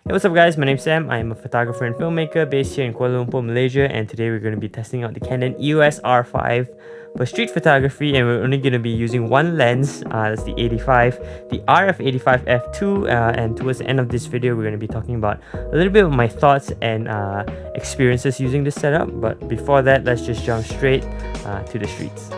Hey, what's up guys, my name's Sam. I'm a photographer and filmmaker based here in Kuala Lumpur, Malaysia, and today we're going to be testing out the Canon EOS R5 for street photography, and we're only going to be using one lens, that's the 85, the RF 85 f2, and towards the end of this video we're going to be talking about a little bit of my thoughts and experiences using this setup. But before that, let's just jump straight to the streets.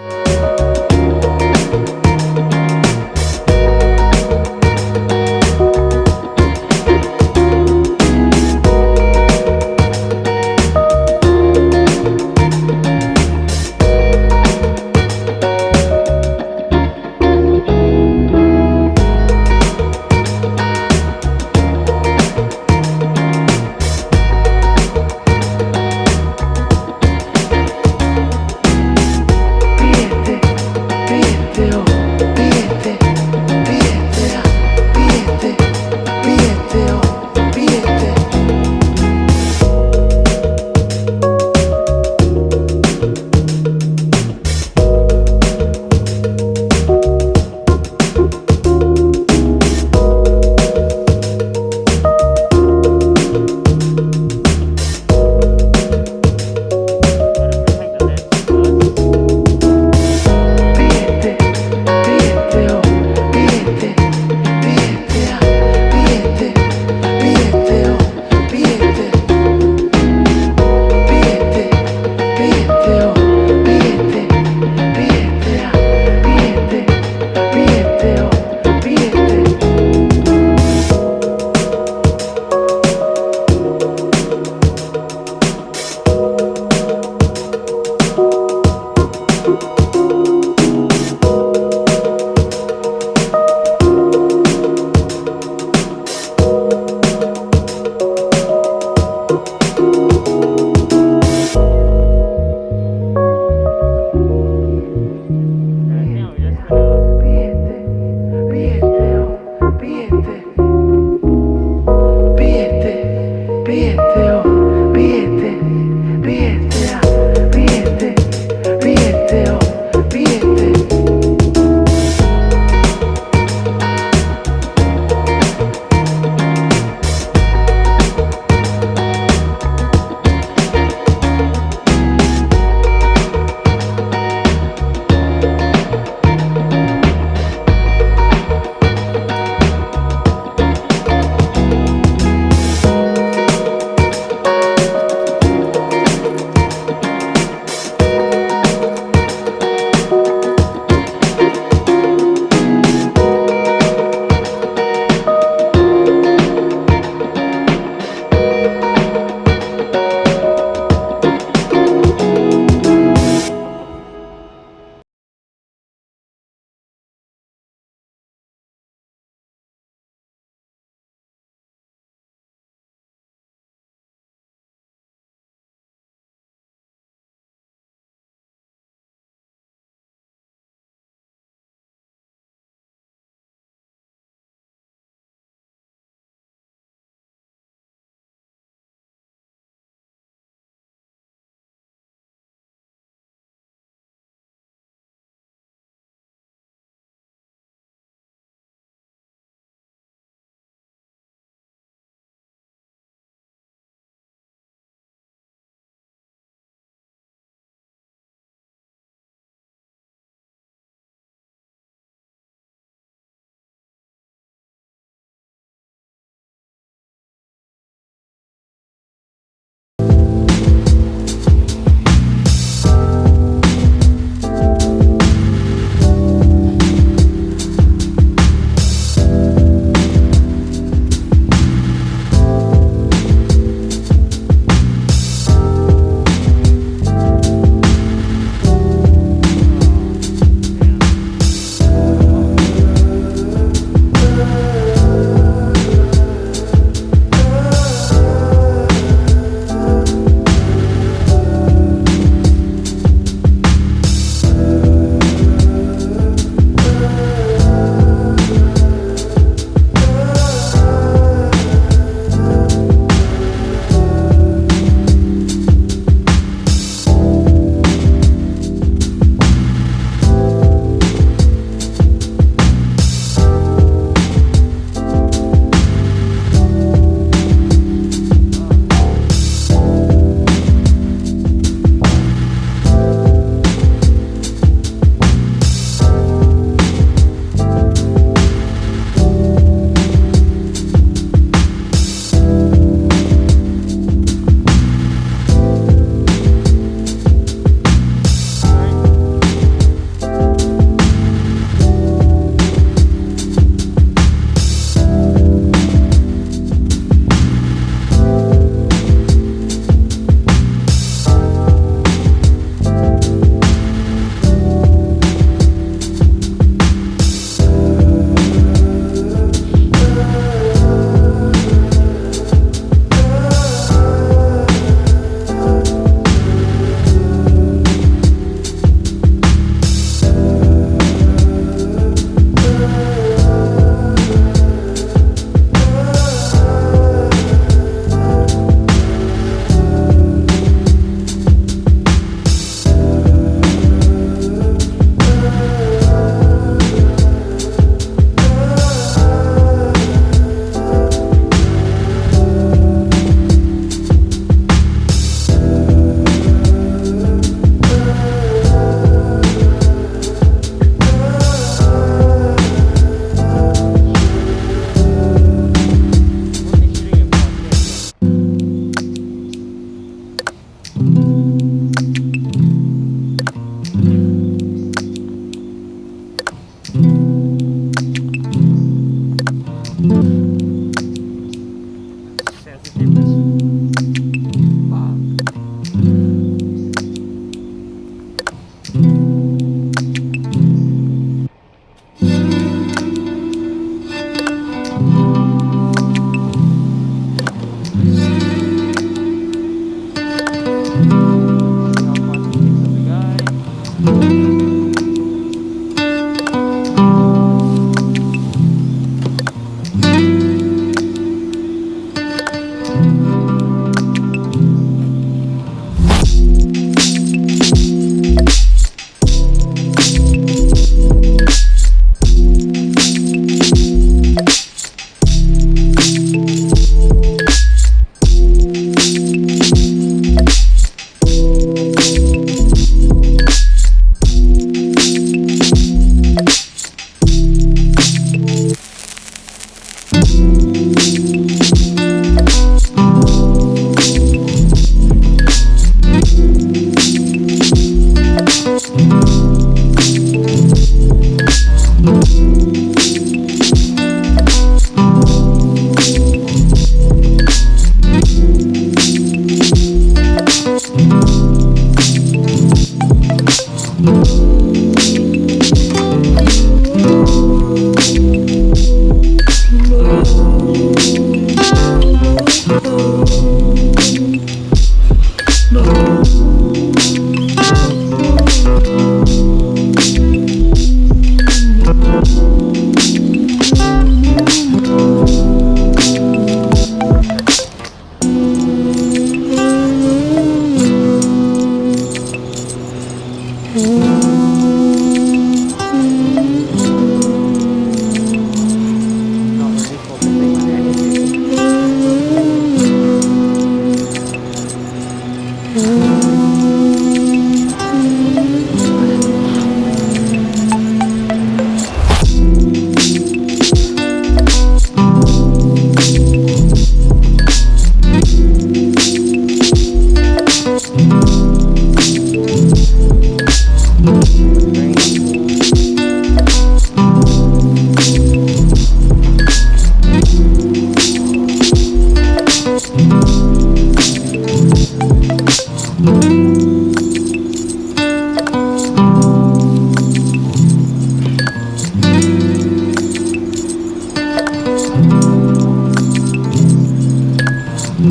So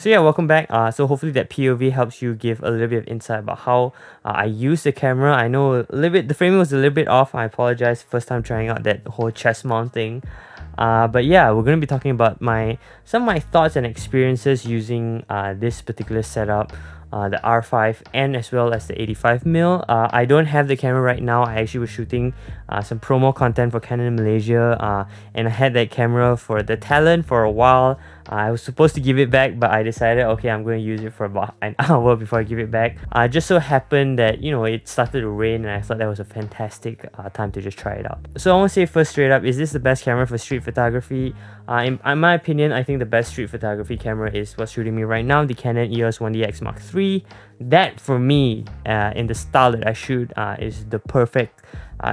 yeah, welcome back. So hopefully that POV helps you give a little bit of insight about how I use the camera. I know a little bit, the framing was a little bit off. I apologize, first time trying out that whole chest mount thing. But yeah, we're going to be talking about some of my thoughts and experiences using this particular setup, the R5 and as well as the 85mm. I don't have the camera right now. I actually was shooting some promo content for Canon Malaysia, and I had that camera for the talent for a while. I was supposed to give it back, but I decided, okay, I'm going to use it for about an hour before I give it back. Just so happened that, you know, it started to rain, and I thought that was a fantastic time to just try it out. So I want to say first straight up, is this the best camera for street photography? In my opinion, I think the best street photography camera is what's shooting me right now, the Canon EOS 1DX Mark III. That, for me, in the style that I shoot, is the perfect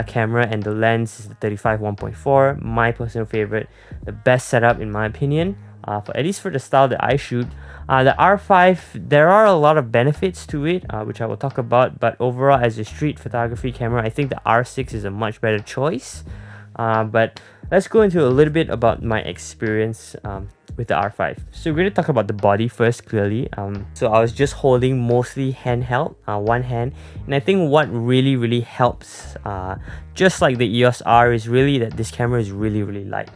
camera, and the lens is the 35 1.4, my personal favorite, the best setup in my opinion. At least for the style that I shoot. The R5, there are a lot of benefits to it, which I will talk about, but overall as a street photography camera, I think the R6 is a much better choice. But let's go into a little bit about my experience with the R5. So we're going to talk about the body first, clearly. So I was just holding mostly handheld, one hand, and I think what really helps, just like the EOS R, is really that this camera is really light.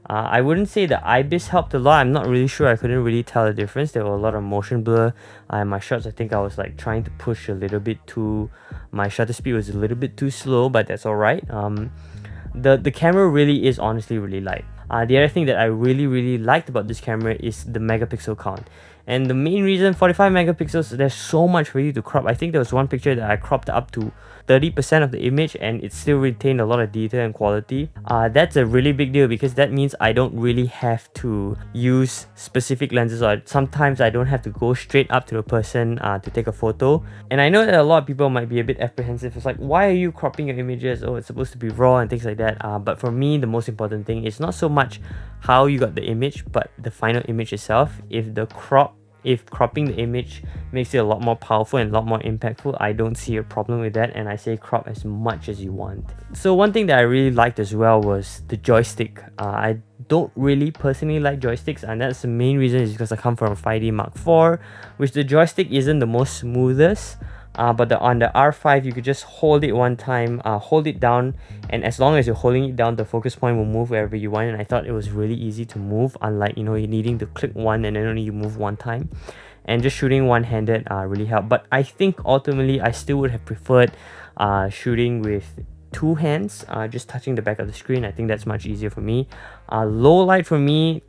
I wouldn't say the IBIS helped a lot. I'm not really sure. I couldn't really tell the difference. There were a lot of motion blur. My shots, I think I was like trying to push a little bit too. My shutter speed was a little bit too slow, but that's alright. The camera really is honestly really light. The other thing that I really liked about this camera is the megapixel count. And the main reason, 45 megapixels, there's so much for you to crop. I think there was one picture that I cropped up to 30% of the image and it still retained a lot of detail and quality. That's a really big deal because that means I don't really have to use specific lenses, or sometimes I don't have to go straight up to the person to take a photo. And I know that a lot of people might be a bit apprehensive. It's like, why are you cropping your images? Oh, it's supposed to be raw and things like that. But for me, the most important thing is not so much how you got the image, but the final image itself. If cropping the image makes it a lot more powerful and a lot more impactful, I don't see a problem with that, and I say crop as much as you want. So one thing that I really liked as well was the joystick. I don't really personally like joysticks, and that's the main reason is because I come from a 5D Mark IV, which the joystick isn't the most smoothest. But on the R5, you could just hold it one time, hold it down, and as long as you're holding it down, the focus point will move wherever you want. And I thought it was really easy to move, unlike, you know, you're needing to click one and then only you move one time. And just shooting one-handed really helped. But I think ultimately I still would have preferred shooting with two hands, just touching the back of the screen. I think that's much easier for me. Low light for me,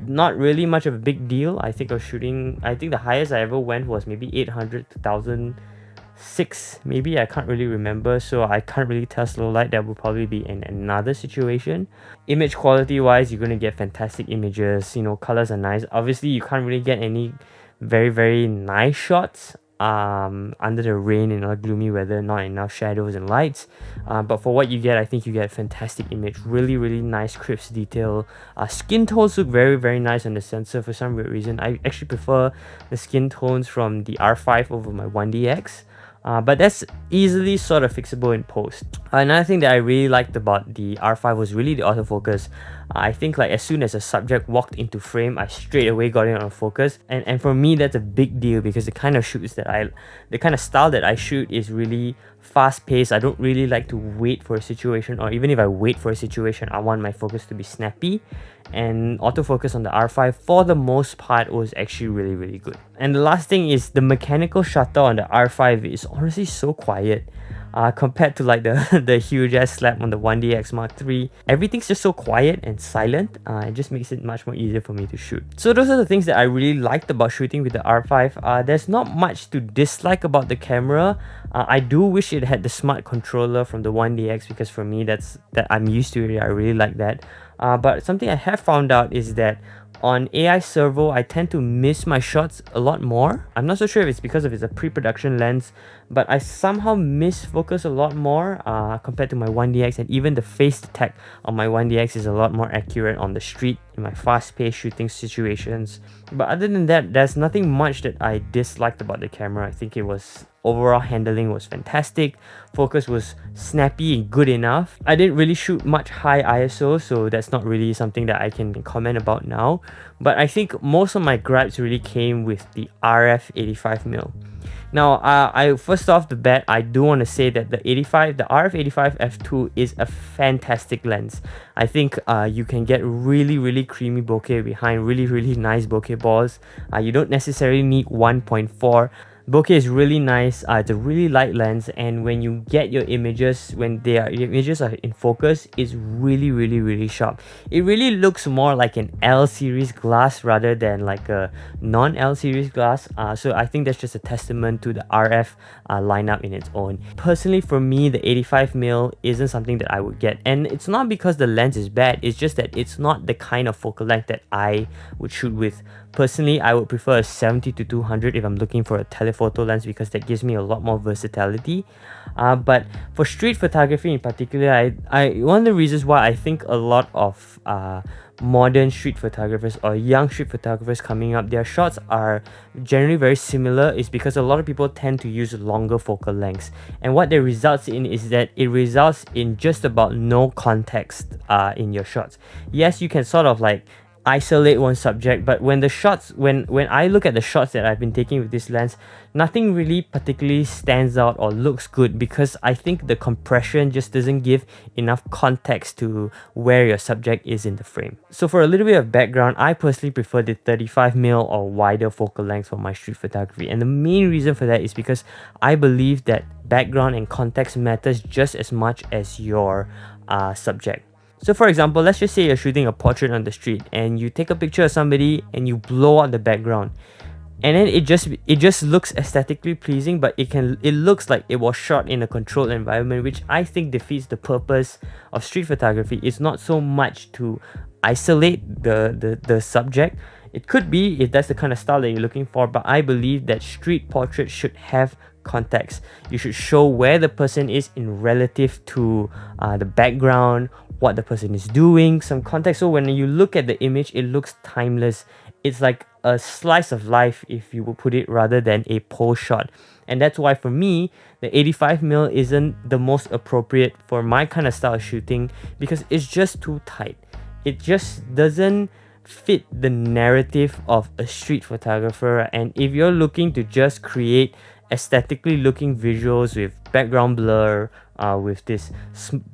not really much of a big deal. I think the highest I ever went was maybe 800 to 1006, maybe. I can't really remember, so I can't really test low light. That would probably be in another situation. Image quality wise, you're going to get fantastic images, you know, colors are nice. Obviously you can't really get any very nice shots under the rain in gloomy weather, not enough shadows and lights, but for what you get, I think you get a fantastic image. Really nice crisp detail. Skin tones look very nice on the sensor for some weird reason. I actually prefer the skin tones from the R5 over my 1DX. But that's easily sort of fixable in post. Another thing that I really liked about the R5 was really the autofocus. I think like as soon as a subject walked into frame, I straight away got it on focus. And for me, that's a big deal because the kind of style that I shoot is really fast paced. I don't really like to wait for a situation, or even if I wait for a situation, I want my focus to be snappy. And autofocus on the R5 for the most part was actually really good. And the last thing is the mechanical shutter on the R5 is honestly so quiet. Compared to like the huge ass slap on the 1DX Mark III, everything's just so quiet and silent. It just makes it much more easier for me to shoot. So those are the things that I really liked about shooting with the R5. There's not much to dislike about the camera. I do wish it had the smart controller from the 1DX, because for me that I'm used to it. I really like that. But something I have found out is that on AI servo, I tend to miss my shots a lot more. I'm not so sure if it's because of it's a pre-production lens, but I somehow miss focus a lot more compared to my 1DX, and even the face detect on my 1DX is a lot more accurate on the street in my fast-paced shooting situations. But other than that, there's nothing much that I disliked about the camera. I think it was overall handling was fantastic. Focus was snappy and good enough. I didn't really shoot much high ISO, so that's not really something that I can comment about now. But I think most of my gripes really came with the RF 85mm. Now, I first off the bat, I do want to say that the RF 85 f2 is a fantastic lens. I think you can get really creamy bokeh behind really nice bokeh balls. You don't necessarily need 1.4. Bokeh is really nice. It's a really light lens, and when you get your images, your images are in focus, it's really sharp. It really looks more like an L series glass rather than like a non-L series glass. So I think that's just a testament to the RF lineup in its own. Personally, for me, the 85mm isn't something that I would get, and it's not because the lens is bad. It's just that it's not the kind of focal length that I would shoot with. Personally, I would prefer a 70-200 if I'm looking for a telephoto lens, because that gives me a lot more versatility. But for street photography in particular, one of the reasons why I think a lot of modern street photographers or young street photographers coming up, their shots are generally very similar is because a lot of people tend to use longer focal lengths. And what that results in is that it results in just about no context in your shots. Yes, you can sort of like isolate one subject, but when I look at the shots that I've been taking with this lens, nothing really particularly stands out or looks good, because I think the compression just doesn't give enough context to where your subject is in the frame. So for a little bit of background, I personally prefer the 35mm or wider focal length for my street photography, and the main reason for that is because I believe that background and context matters just as much as your subject. So for example, let's just say you're shooting a portrait on the street and you take a picture of somebody and you blow out the background, and then it just looks aesthetically pleasing, but it looks like it was shot in a controlled environment, which I think defeats the purpose of street photography. It's not so much to isolate the subject. It could be if that's the kind of style that you're looking for, but I believe that street portraits should have context. You should show where the person is in relative to the background, what the person is doing, some context. So when you look at the image, it looks timeless. It's like a slice of life, if you would put it, rather than a pose shot. And that's why for me, the 85mm isn't the most appropriate for my kind of style of shooting, because it's just too tight. It just doesn't fit the narrative of a street photographer. And if you're looking to just create aesthetically looking visuals with background blur, with this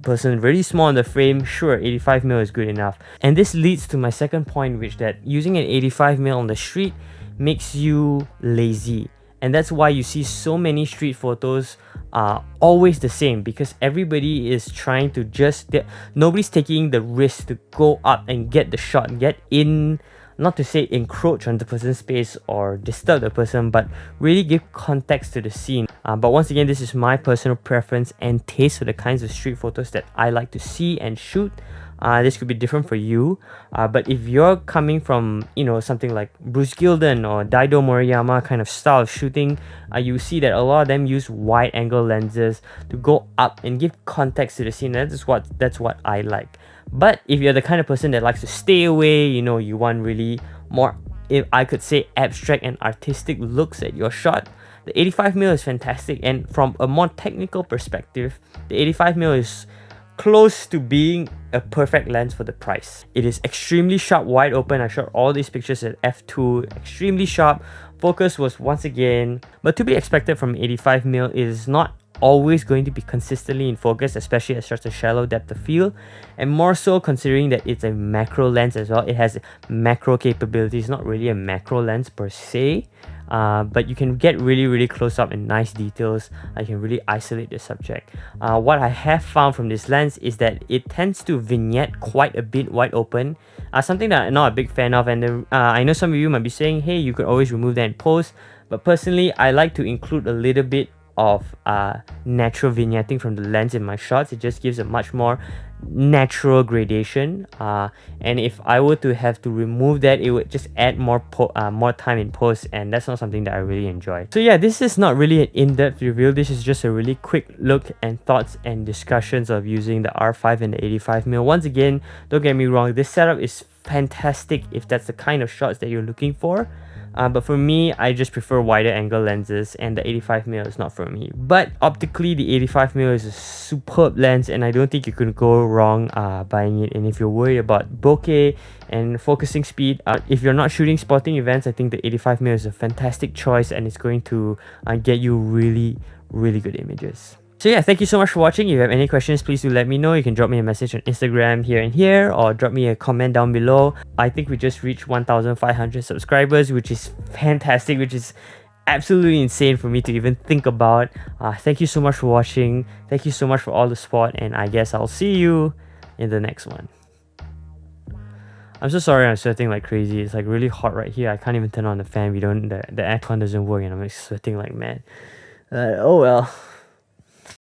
person really small in the frame, sure, 85mm is good enough. And this leads to my second point, which that using an 85mm on the street makes you lazy. And that's why you see so many street photos always the same, because everybody is trying to nobody's taking the risk to go up and get the shot, get in, not to say encroach on the person's space or disturb the person, but really give context to the scene. But once again, this is my personal preference and taste for the kinds of street photos that I like to see and shoot. This could be different for you, but if you're coming from, something like Bruce Gilden or Daido Moriyama kind of style of shooting, you see that a lot of them use wide angle lenses to go up and give context to the scene. That's what I like. But if you're the kind of person that likes to stay away, you want really more, if I could say, abstract and artistic looks at your shot, the 85mm is fantastic. And from a more technical perspective, the 85mm is close to being a perfect lens for the price. It is extremely sharp, wide open. I shot all these pictures at f2, extremely sharp. Focus was once again, but to be expected from 85mm, is not always going to be consistently in focus, especially at such a shallow depth of field, and more so considering that it's a macro lens as well. It has macro capabilities, not really a macro lens per se, but you can get really close up and nice details. You can really isolate the subject. What I have found from this lens is that it tends to vignette quite a bit wide open, something that I'm not a big fan of. And I know some of you might be saying, hey, you could always remove that in post, but personally I like to include a little bit of natural vignetting from the lens in my shots. It just gives a much more natural gradation, and if I were to have to remove that, it would just add more time in post, and that's not something that I really enjoy. So yeah, this is not really an in-depth review. This is just a really quick look and thoughts and discussions of using the R5 and the 85mm. Once again, don't get me wrong, this setup is fantastic if that's the kind of shots that you're looking for. But for me, I just prefer wider angle lenses, and the 85mm is not for me. But optically, the 85mm is a superb lens, and I don't think you can go wrong buying it. And if you're worried about bokeh and focusing speed, if you're not shooting sporting events, I think the 85mm is a fantastic choice, and it's going to get you really good images. So yeah, thank you so much for watching. If you have any questions, please do let me know. You can drop me a message on Instagram here and here, or drop me a comment down below. I think we just reached 1,500 subscribers, which is fantastic, which is absolutely insane for me to even think about. Thank you so much for watching. Thank you so much for all the support, and I guess I'll see you in the next one. I'm so sorry I'm sweating like crazy. It's like really hot right here. I can't even turn on the fan. The aircon doesn't work, and I'm like sweating like mad. Oh well.